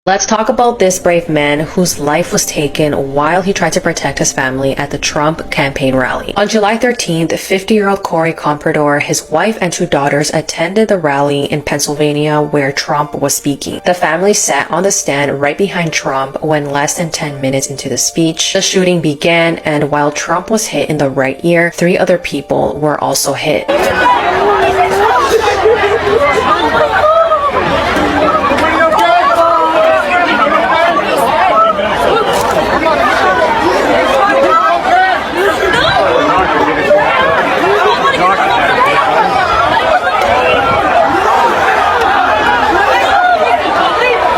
Let's talk about this brave man whose life was taken while he tried to protect his family at the Trump campaign rally. On July 13th, 50-year-old Corey Comprador, his wife and two daughters attended the rally in Pennsylvania where Trump was speaking. The family sat on the stand right behind Trump when less than 10 minutes into the speech, the shooting began, and while Trump was hit in the right ear, 3 other people were also hit.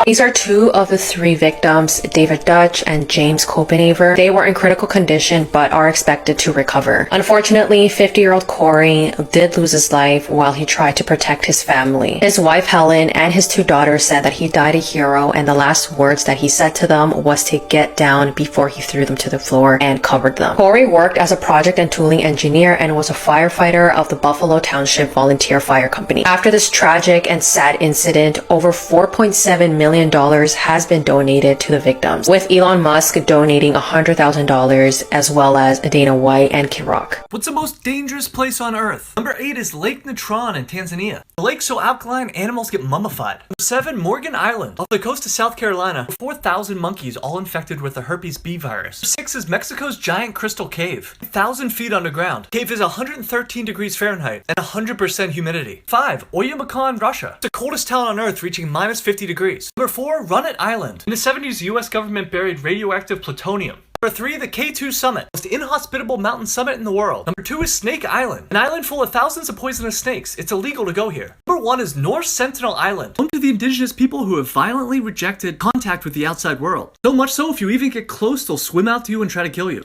These are 2 of the 3 victims, David Dutch and James Copenaver. They were in critical condition but are expected to recover. Unfortunately, 50-year-old Corey did lose his life while he tried to protect his family. His wife Helen and his 2 daughters said that he died a hero, and the last words that he said to them was to get down before he threw them to the floor and covered them. Corey worked as a project and tooling engineer and was a firefighter of the Buffalo Township Volunteer Fire Company. After this tragic and sad incident, over $4.7 million has been donated to the victims, with Elon Musk donating $100,000 as well as Dana White and Kid Rock. What's the most dangerous place on Earth? Number 8 is Lake Natron in Tanzania. The lake's so alkaline, animals get mummified. Number 7, Morgan Island. Off the coast of South Carolina, 4,000 monkeys all infected with the herpes B virus. Number 6 is Mexico's giant crystal cave, 1,000 feet underground. Cave is 113 degrees Fahrenheit and 100% humidity. 5, Oymyakon, Russia. It's the coldest town on Earth, reaching minus 50 degrees. Number 4, Runit Island. In the 70s, the US government buried radioactive plutonium. Number 3, the K2 Summit, most inhospitable mountain summit in the world. Number 2 is Snake Island, an island full of thousands of poisonous snakes. It's illegal to go here. Number 1 is North Sentinel Island, home to the indigenous people who have violently rejected contact with the outside world. So much so, if you even get close, they'll swim out to you and try to kill you.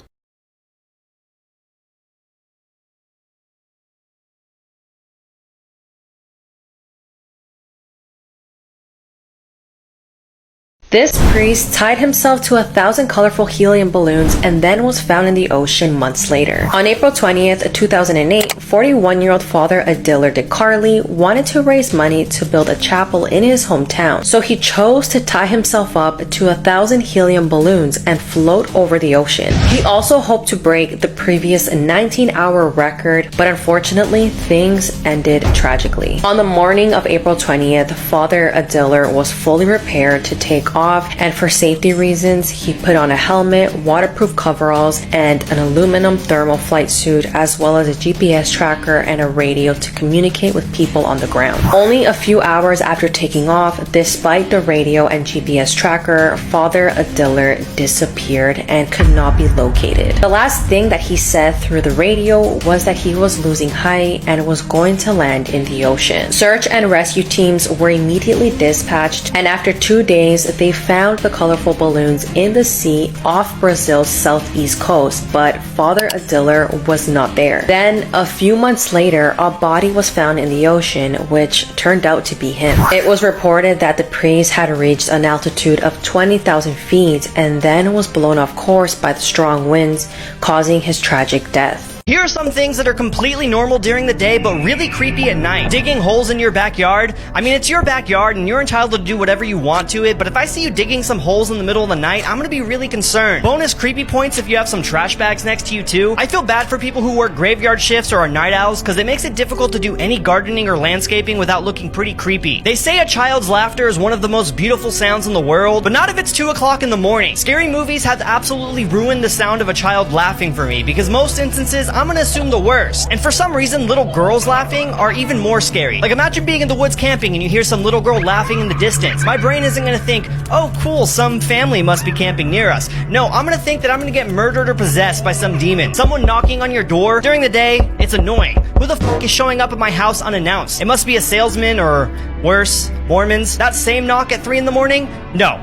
This priest tied himself to 1,000 colorful helium balloons and then was found in the ocean months later. On April 20th, 2008, 41-year-old Father Adiller DeCarli wanted to raise money to build a chapel in his hometown, so he chose to tie himself up to 1,000 helium balloons and float over the ocean. He also hoped to break the previous 19-hour record, but unfortunately, things ended tragically. On the morning of April 20th, Father Adiller was fully repaired to take off, and for safety reasons, he put on a helmet, waterproof coveralls, and an aluminum thermal flight suit, as well as a GPS tracker and a radio to communicate with people on the ground. Only a few hours after taking off, despite the radio and GPS tracker, Father Adiller disappeared and could not be located. The last thing that he said through the radio was that he was losing height and was going to land in the ocean. Search and rescue teams were immediately dispatched, and after 2 days, they found the colorful balloons in the sea off Brazil's southeast coast, but Father Adiller was not there. Then, a few months later, a body was found in the ocean, which turned out to be him. It was reported that the priest had reached an altitude of 20,000 feet and then was blown off course by the strong winds, causing his tragic death. Here are some things that are completely normal during the day, but really creepy at night. Digging holes in your backyard. I mean, it's your backyard and you're entitled to do whatever you want to it, but if I see you digging some holes in the middle of the night, I'm gonna be really concerned. Bonus creepy points if you have some trash bags next to you too. I feel bad for people who work graveyard shifts or are night owls, because it makes it difficult to do any gardening or landscaping without looking pretty creepy. They say a child's laughter is one of the most beautiful sounds in the world, but not if it's 2 o'clock in the morning. Scary movies have absolutely ruined the sound of a child laughing for me, because most instances, I'm gonna assume the worst. And for some reason, little girls laughing are even more scary. Like, imagine being in the woods camping and you hear some little girl laughing in the distance. My brain isn't gonna think, oh cool, some family must be camping near us. No, I'm gonna think that I'm gonna get murdered or possessed by some demon. Someone knocking on your door during the day, it's annoying. Who the f is showing up at my house unannounced? It must be a salesman or, worse, Mormons. That same knock at 3 in the morning? No,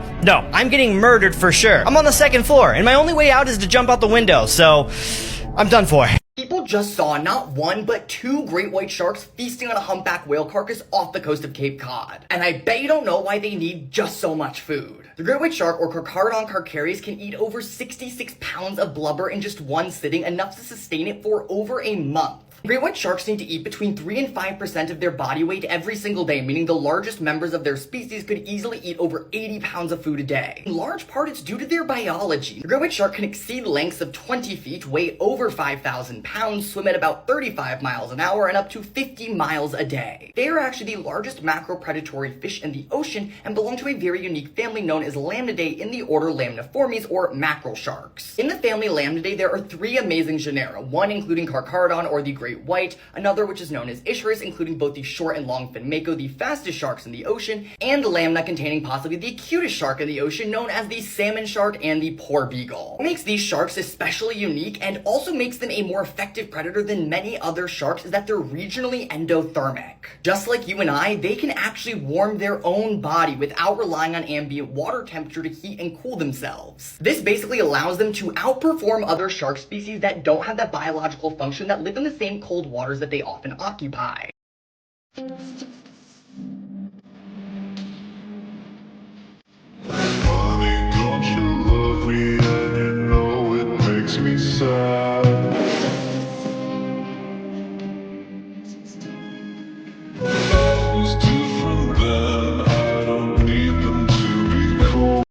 I'm getting murdered for sure. I'm on the 2nd floor and my only way out is to jump out the window, so I'm done for. People just saw not 1, but 2 great white sharks feasting on a humpback whale carcass off the coast of Cape Cod. And I bet you don't know why they need just so much food. The great white shark, or Carcharodon carcharias, can eat over 66 pounds of blubber in just one sitting, enough to sustain it for over a month. Great white sharks need to eat between 3 and 5% of their body weight every single day, meaning the largest members of their species could easily eat over 80 pounds of food a day. In large part, it's due to their biology. The great white shark can exceed lengths of 20 feet, weigh over 5,000 pounds, swim at about 35 miles an hour, and up to 50 miles a day. They are actually the largest macropredatory fish in the ocean and belong to a very unique family known as Lamnidae in the order Lamniformes, or mackerel sharks. In the family Lamnidae, there are 3 amazing genera, one including Carcharodon, or the great white, another which is known as Ischurus, including both the short and long fin mako, the fastest sharks in the ocean, and Lamna, containing possibly the cutest shark in the ocean, known as the salmon shark and the poor beagle. What makes these sharks especially unique and also makes them a more effective predator than many other sharks is that they're regionally endothermic. Just like you and I, they can actually warm their own body without relying on ambient water temperature to heat and cool themselves. This basically allows them to outperform other shark species that don't have that biological function that live in the same cold waters that they often occupy. Honey, don't you love me? And you know it makes me sad. Who's different then? I don't need them to be cool.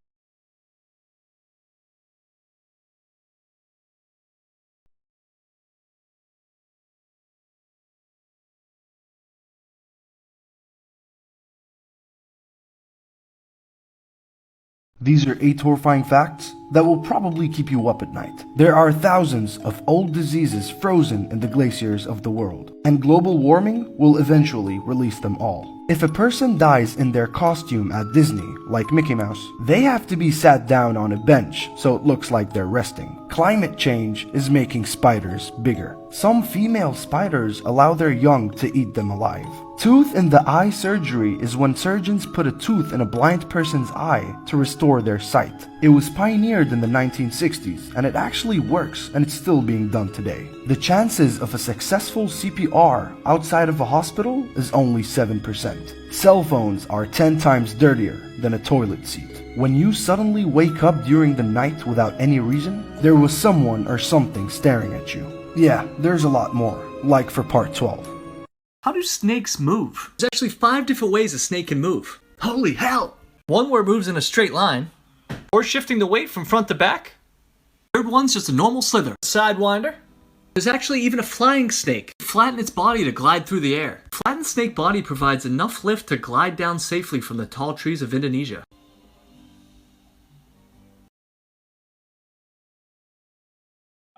These are 8 horrifying facts that will probably keep you up at night. There are thousands of old diseases frozen in the glaciers of the world, and global warming will eventually release them all. If a person dies in their costume at Disney, like Mickey Mouse, they have to be sat down on a bench so it looks like they're resting. Climate change is making spiders bigger. Some female spiders allow their young to eat them alive. Tooth in the eye surgery is when surgeons put a tooth in a blind person's eye to restore their sight. It was pioneered in the 1960s, and it actually works, and it's still being done today. The chances of a successful CPR outside of a hospital is only 7%. Cell phones are 10 times dirtier than a toilet seat. When you suddenly wake up during the night without any reason, there was someone or something staring at you. Yeah, there's a lot more, like for part 12. How do snakes move? There's actually 5 different ways a snake can move. Holy hell! One where it moves in a straight line, or shifting the weight from front to back. Third one's just a normal slither, sidewinder. There's actually even a flying snake. Flatten its body to glide through the air. Flattened snake body provides enough lift to glide down safely from the tall trees of Indonesia.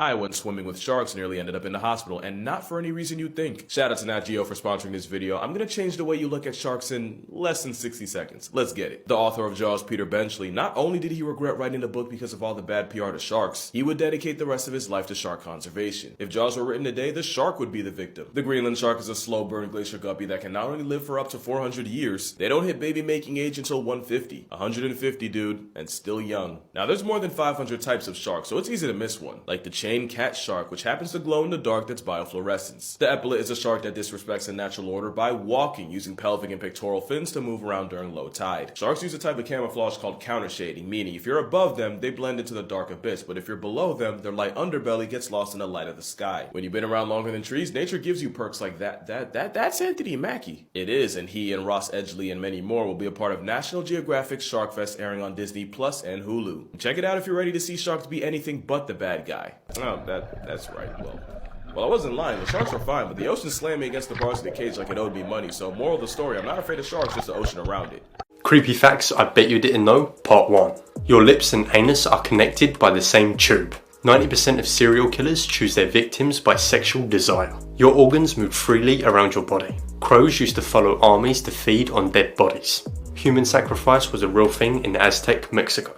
I went swimming with sharks and nearly ended up in the hospital, and not for any reason you'd think. Shout out to Nat Geo for sponsoring this video. I'm gonna change the way you look at sharks in less than 60 seconds. Let's get it. The author of Jaws, Peter Benchley, not only did he regret writing the book because of all the bad PR to sharks, he would dedicate the rest of his life to shark conservation. If Jaws were written today, the shark would be the victim. The Greenland shark is a slow-burn glacier guppy that can not only live for up to 400 years, they don't hit baby making age until 150. 150, dude, and still young. Now, there's more than 500 types of sharks, so it's easy to miss one, like the chain cat shark, which happens to glow in the dark that's biofluorescence. The epaulet is a shark that disrespects the natural order by walking, using pelvic and pectoral fins to move around during low tide. Sharks use a type of camouflage called countershading, meaning if you're above them, they blend into the dark abyss, but if you're below them, their light underbelly gets lost in the light of the sky. When you've been around longer than trees, nature gives you perks like that's Anthony Mackie. It is, and he and Ross Edgley and many more will be a part of National Geographic's Shark Fest, airing on Disney Plus and Hulu. Check it out if you're ready to see sharks be anything but the bad guy. Oh, that's right. Well, I wasn't lying. The sharks were fine, but the ocean slammed me against the bars of the cage like it owed me money. So, moral of the story, I'm not afraid of sharks, just the ocean around it. Creepy facts I bet you didn't know, part 1. Your lips and anus are connected by the same tube. 90% of serial killers choose their victims by sexual desire. Your organs move freely around your body. Crows used to follow armies to feed on dead bodies. Human sacrifice was a real thing in Aztec Mexico.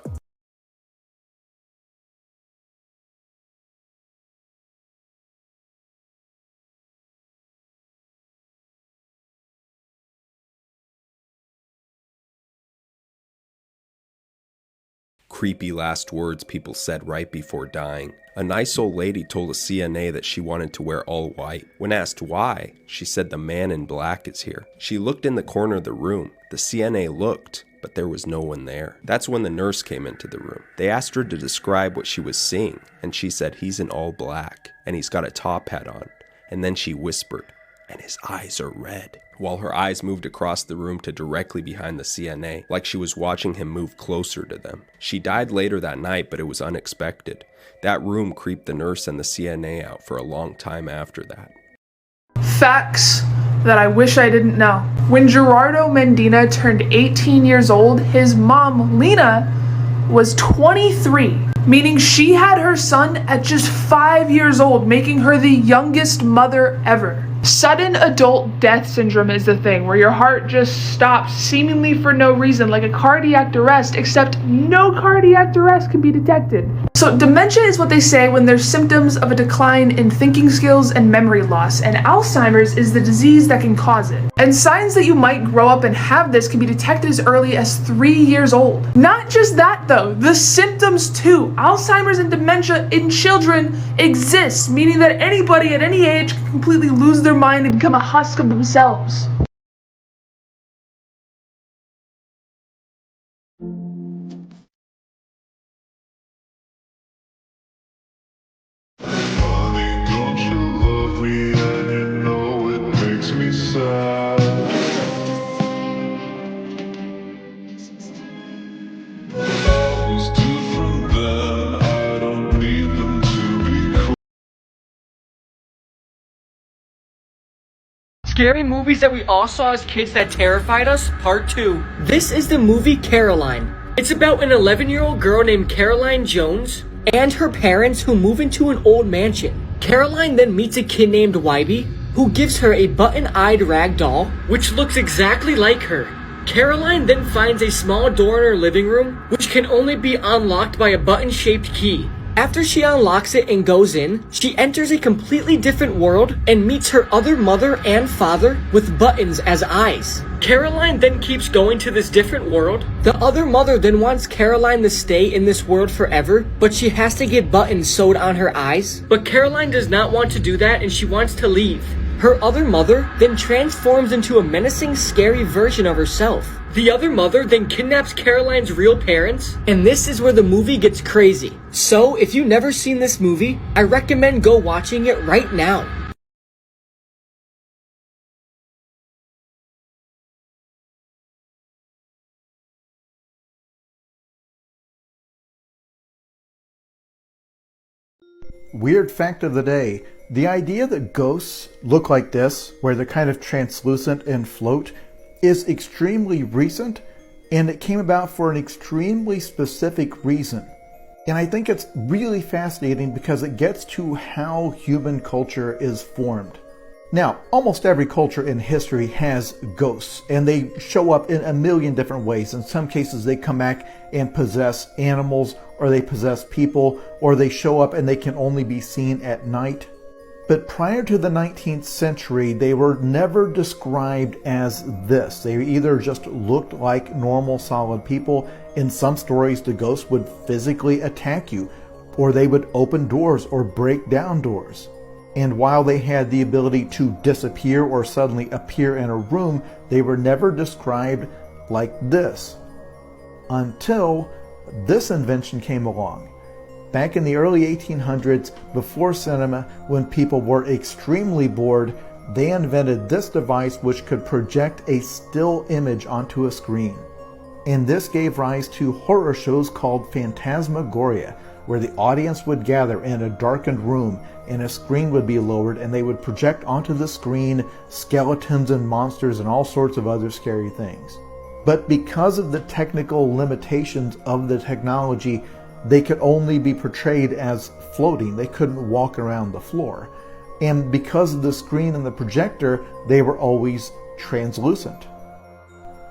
Creepy last words people said right before dying. A nice old lady told a CNA that she wanted to wear all white. When asked why, she said the man in black is here. She looked in the corner of the room. The CNA looked, but there was no one there. That's when the nurse came into the room. They asked her to describe what she was seeing, and she said he's in all black, and he's got a top hat on, and then she whispered, "And his eyes are red," while her eyes moved across the room to directly behind the CNA, like she was watching him move closer to them. She died later that night, but it was unexpected. That room creeped the nurse and the CNA out for a long time after that. Facts that I wish I didn't know. When Gerardo Mendina turned 18 years old, his mom, Lena, was 23, meaning she had her son at just 5 years old, making her the youngest mother ever. Sudden adult death syndrome is the thing, where your heart just stops seemingly for no reason, like a cardiac arrest, except no cardiac arrest can be detected. So dementia is what they say when there's symptoms of a decline in thinking skills and memory loss, and Alzheimer's is the disease that can cause it. And signs that you might grow up and have this can be detected as early as 3 years old. Not just that though, the symptoms too. Alzheimer's and dementia in children exists, meaning that anybody at any age can completely lose their mind and become a husk of themselves. Honey, don't you love me? And you know it makes me sad. It's different then. I don't need them to be cool. Scary movies that we all saw as kids that terrified us, part 2. This is the movie Caroline. It's about an 11-year-old girl named Caroline Jones and her parents who move into an old mansion. Caroline then meets a kid named Wybie who gives her a button-eyed rag doll which looks exactly like her. Caroline then finds a small door in her living room which can only be unlocked by a button-shaped key. After she unlocks it and goes in, she enters a completely different world and meets her other mother and father with buttons as eyes. Caroline then keeps going to this different world. The other mother then wants Caroline to stay in this world forever, but she has to get buttons sewed on her eyes. But Caroline does not want to do that and she wants to leave. Her other mother then transforms into a menacing, scary version of herself. The other mother then kidnaps Caroline's real parents, and this is where the movie gets crazy. So, if you've never seen this movie, I recommend go watching it right now. Weird fact of the day. The idea that ghosts look like this, where they're kind of translucent and float, is extremely recent, and it came about for an extremely specific reason. And I think it's really fascinating because it gets to how human culture is formed. Now, almost every culture in history has ghosts, and they show up in a million different ways. In some cases, they come back and possess animals, or they possess people, or they show up and they can only be seen at night. But prior to the 19th century, they were never described as this. They either just looked like normal, solid people. In some stories, the ghosts would physically attack you, or they would open doors or break down doors. And while they had the ability to disappear or suddenly appear in a room, they were never described like this. Until this invention came along. Back in the early 1800s, before cinema, when people were extremely bored, they invented this device which could project a still image onto a screen. And this gave rise to horror shows called Phantasmagoria, where the audience would gather in a darkened room and a screen would be lowered and they would project onto the screen skeletons and monsters and all sorts of other scary things. But because of the technical limitations of the technology, they could only be portrayed as floating. They couldn't walk around the floor. And because of the screen and the projector, they were always translucent.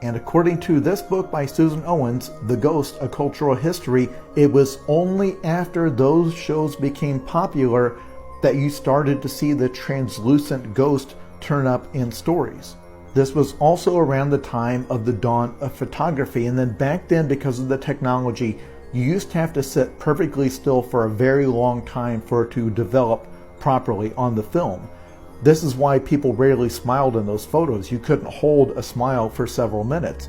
And according to this book by Susan Owens, The Ghost, A Cultural History, it was only after those shows became popular that you started to see the translucent ghost turn up in stories. This was also around the time of the dawn of photography, and then back then, because of the technology, you used to have to sit perfectly still for a very long time for it to develop properly on the film. This is why people rarely smiled in those photos. You couldn't hold a smile for several minutes.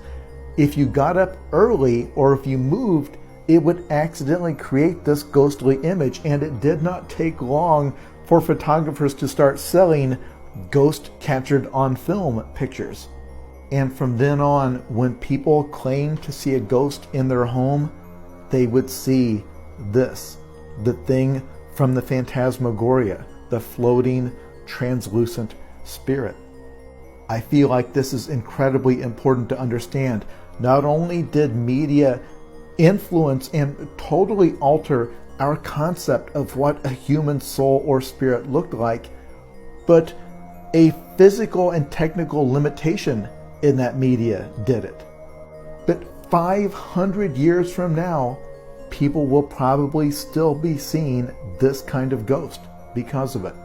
If you got up early or if you moved, it would accidentally create this ghostly image, and it did not take long for photographers to start selling ghost captured on film pictures. And from then on, when people claimed to see a ghost in their home, they would see this, the thing from the Phantasmagoria, the floating, translucent spirit. I feel like this is incredibly important to understand. Not only did media influence and totally alter our concept of what a human soul or spirit looked like, but a physical and technical limitation in that media did it. But 500 years from now, people will probably still be seeing this kind of ghost because of it.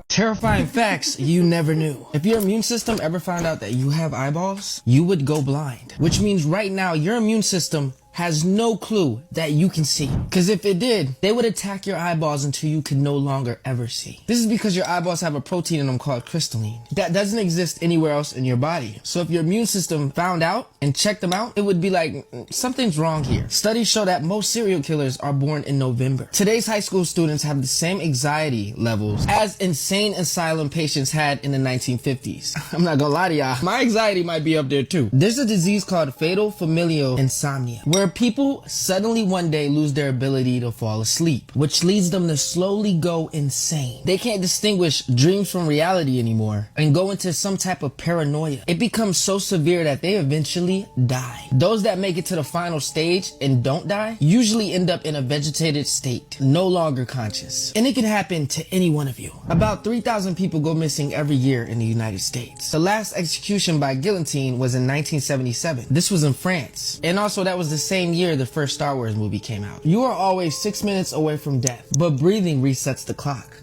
Terrifying facts you never knew. If your immune system ever found out that you have eyeballs, you would go blind. Which means right now your immune system has no clue that you can see. Because if it did, they would attack your eyeballs until you could no longer ever see. This is because your eyeballs have a protein in them called crystalline that doesn't exist anywhere else in your body. So if your immune system found out and checked them out, it would be like, something's wrong here. Studies show that most serial killers are born in November. Today's high school students have the same anxiety levels as insane asylum patients had in the 1950s. I'm not gonna lie to y'all, my anxiety might be up there too. There's a disease called fatal familial insomnia, where people suddenly one day lose their ability to fall asleep, which leads them to slowly go insane. They can't distinguish dreams from reality anymore and go into some type of paranoia. It becomes so severe that they eventually die. Those that make it to the final stage and don't die usually end up in a vegetated state, no longer conscious. And it can happen to any one of you. About 3,000 people go missing every year in the United States. The last execution by guillotine was in 1977. This was in France. And also that was the same year the first Star Wars movie came out. You are always 6 minutes away from death, but breathing resets the clock.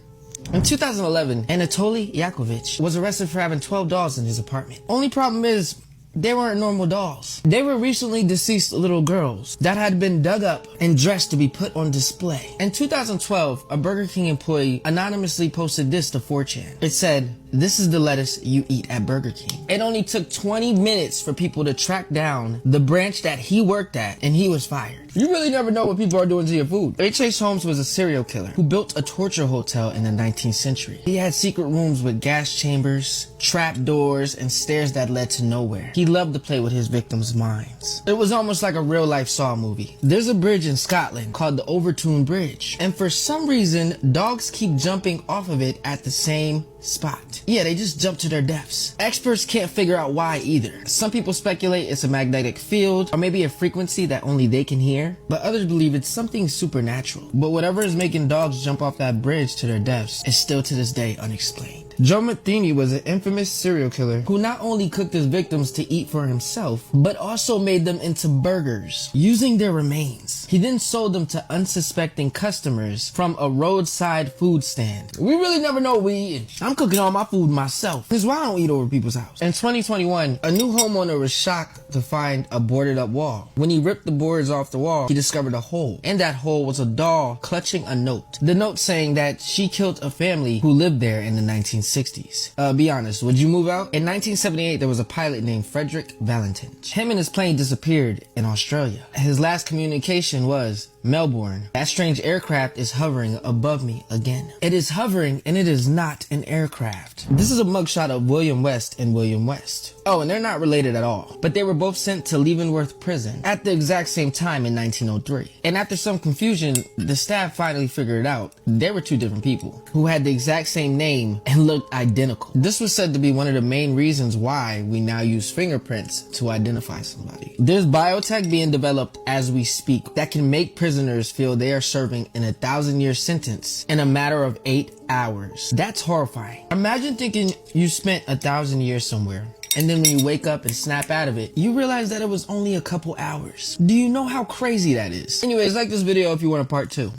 In 2011, Anatoly Yakovlevich was arrested for having 12 dolls in his apartment. Only problem is, they weren't normal dolls. They were recently deceased little girls that had been dug up and dressed to be put on display. In 2012, a Burger King employee anonymously posted this to 4chan. It said, "This is the lettuce you eat at Burger King." It only took 20 minutes for people to track down the branch that he worked at, and he was fired. You really never know what people are doing to your food. H.H. Holmes was a serial killer who built a torture hotel in the 19th century. He had secret rooms with gas chambers, trap doors, and stairs that led to nowhere. He loved to play with his victims' minds. It was almost like a real-life Saw movie. There's a bridge in Scotland called the Overtoun Bridge, and for some reason, dogs keep jumping off of it at the same spot. Yeah, they just jump to their deaths. Experts can't figure out why either. Some people speculate it's a magnetic field or maybe a frequency that only they can hear, but others believe it's something supernatural. But whatever is making dogs jump off that bridge to their deaths is still to this day unexplained. Joe Matheny was an infamous serial killer who not only cooked his victims to eat for himself, but also made them into burgers using their remains. He then sold them to unsuspecting customers from a roadside food stand. We really never know what we eating. I'm cooking all my food myself. This is why I don't eat over people's house. In 2021, a new homeowner was shocked to find a boarded up wall. When he ripped the boards off the wall, he discovered a hole. In that hole was a doll clutching a note. The note saying that she killed a family who lived there in the 1960s. Be honest, would you move out? In 1978, there was a pilot named Frederick Valentin. Him and his plane disappeared in Australia. His last communication was, "Melbourne, that strange aircraft is hovering above me again." It is hovering and it is not an aircraft. This is a mugshot of William West and William West. Oh, and they're not related at all, but they were both sent to Leavenworth Prison at the exact same time in 1903. And after some confusion, the staff finally figured out they were two different people who had the exact same name and looked identical. This was said to be one of the main reasons why we now use fingerprints to identify somebody. There's biotech being developed as we speak that can make prisoners feel they are serving an 1,000-year sentence in a matter of 8 hours. That's horrifying. Imagine thinking you spent 1,000 years somewhere, and then when you wake up and snap out of it, you realize that it was only a couple hours. Do you know how crazy that is? Anyways, like this video if you want a part 2.